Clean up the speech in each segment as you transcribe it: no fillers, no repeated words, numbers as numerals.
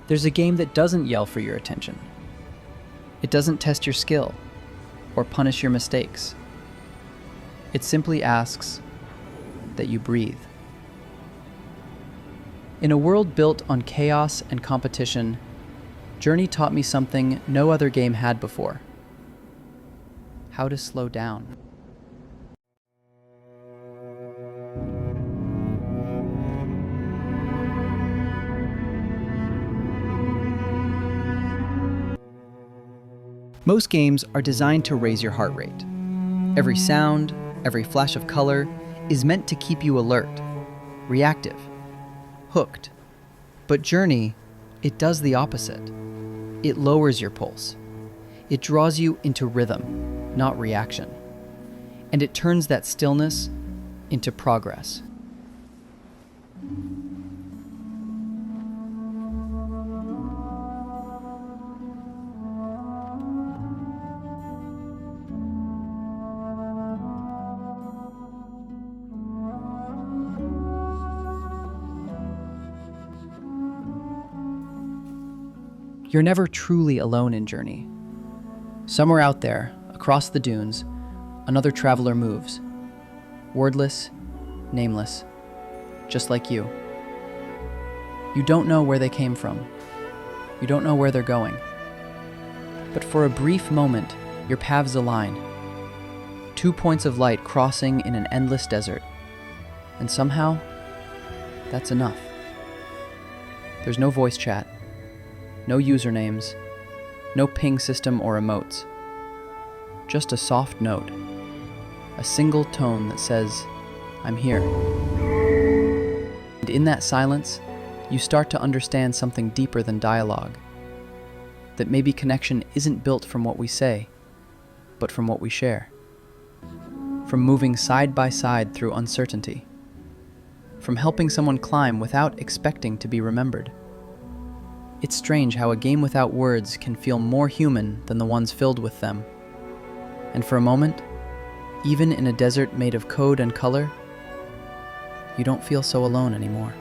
There's a game that doesn't yell for your attention. It doesn't test your skill or punish your mistakes. It simply asks that you breathe. In a world built on chaos and competition, Journey taught me something no other game had before: how to slow down. Most games are designed to raise your heart rate. Every sound, every flash of color is meant to keep you alert, reactive, hooked. But Journey, it does the opposite. It lowers your pulse. It draws you into rhythm, not reaction. And it turns that stillness into progress. You're never truly alone in Journey. Somewhere out there, across the dunes, another traveler moves. Wordless, nameless, just like you. You don't know where they came from. You don't know where they're going. But for a brief moment, your paths align. 2 points of light crossing in an endless desert. And somehow, that's enough. There's no voice chat. No usernames, no ping system or emotes. Just a soft note, a single tone that says, "I'm here." And in that silence, you start to understand something deeper than dialogue. That maybe connection isn't built from what we say, but from what we share. From moving side by side through uncertainty. From helping someone climb without expecting to be remembered. It's strange how a game without words can feel more human than the ones filled with them. And for a moment, even in a desert made of code and color, you don't feel so alone anymore.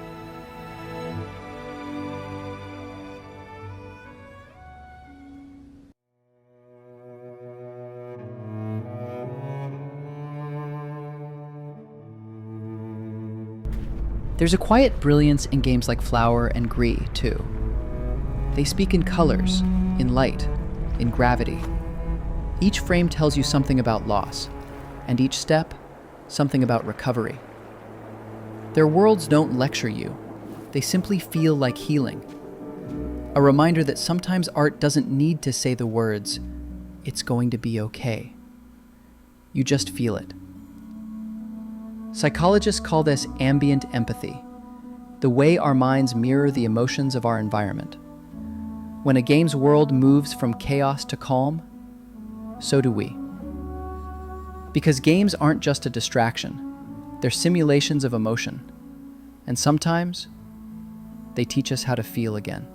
There's a quiet brilliance in games like Flower and Gree, too. They speak in colors, in light, in gravity. Each frame tells you something about loss, and each step, something about recovery. Their worlds don't lecture you. They simply feel like healing. A reminder that sometimes art doesn't need to say the words, "It's going to be okay." You just feel it. Psychologists call this ambient empathy, the way our minds mirror the emotions of our environment. When a game's world moves from chaos to calm, so do we. Because games aren't just a distraction, they're simulations of emotion. And sometimes, they teach us how to feel again.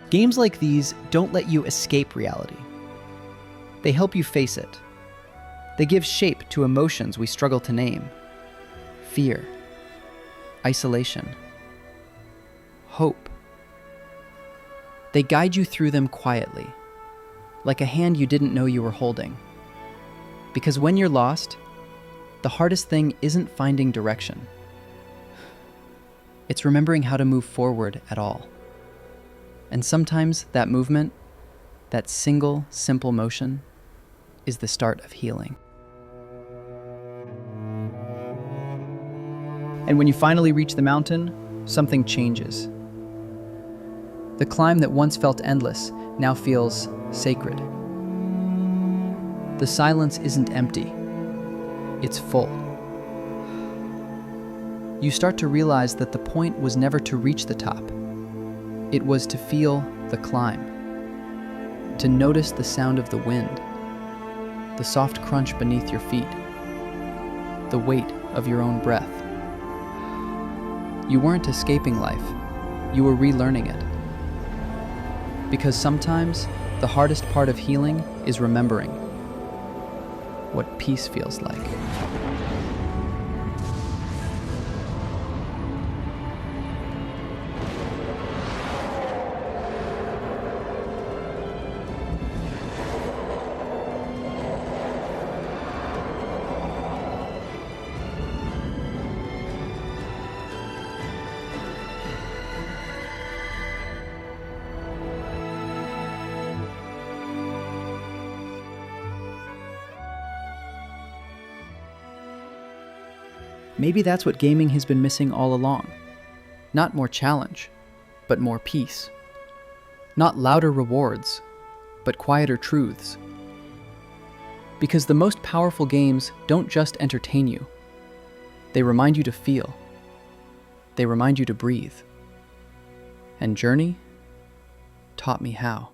Games like these don't let you escape reality. They help you face it. They give shape to emotions we struggle to name. Fear, isolation, hope. They guide you through them quietly, like a hand you didn't know you were holding. Because when you're lost, the hardest thing isn't finding direction. It's remembering how to move forward at all. And sometimes that movement, that single, simple motion, is the start of healing. And when you finally reach the mountain, something changes. The climb that once felt endless now feels sacred. The silence isn't empty, it's full. You start to realize that the point was never to reach the top. It was to feel the climb, to notice the sound of the wind, the soft crunch beneath your feet, the weight of your own breath. You weren't escaping life, you were relearning it. Because sometimes, The hardest part of healing is remembering what peace feels like. Maybe that's what gaming has been missing all along. Not more challenge, but more peace. Not louder rewards, but quieter truths. Because the most powerful games don't just entertain you. They remind you to feel. They remind you to breathe. And Journey taught me how.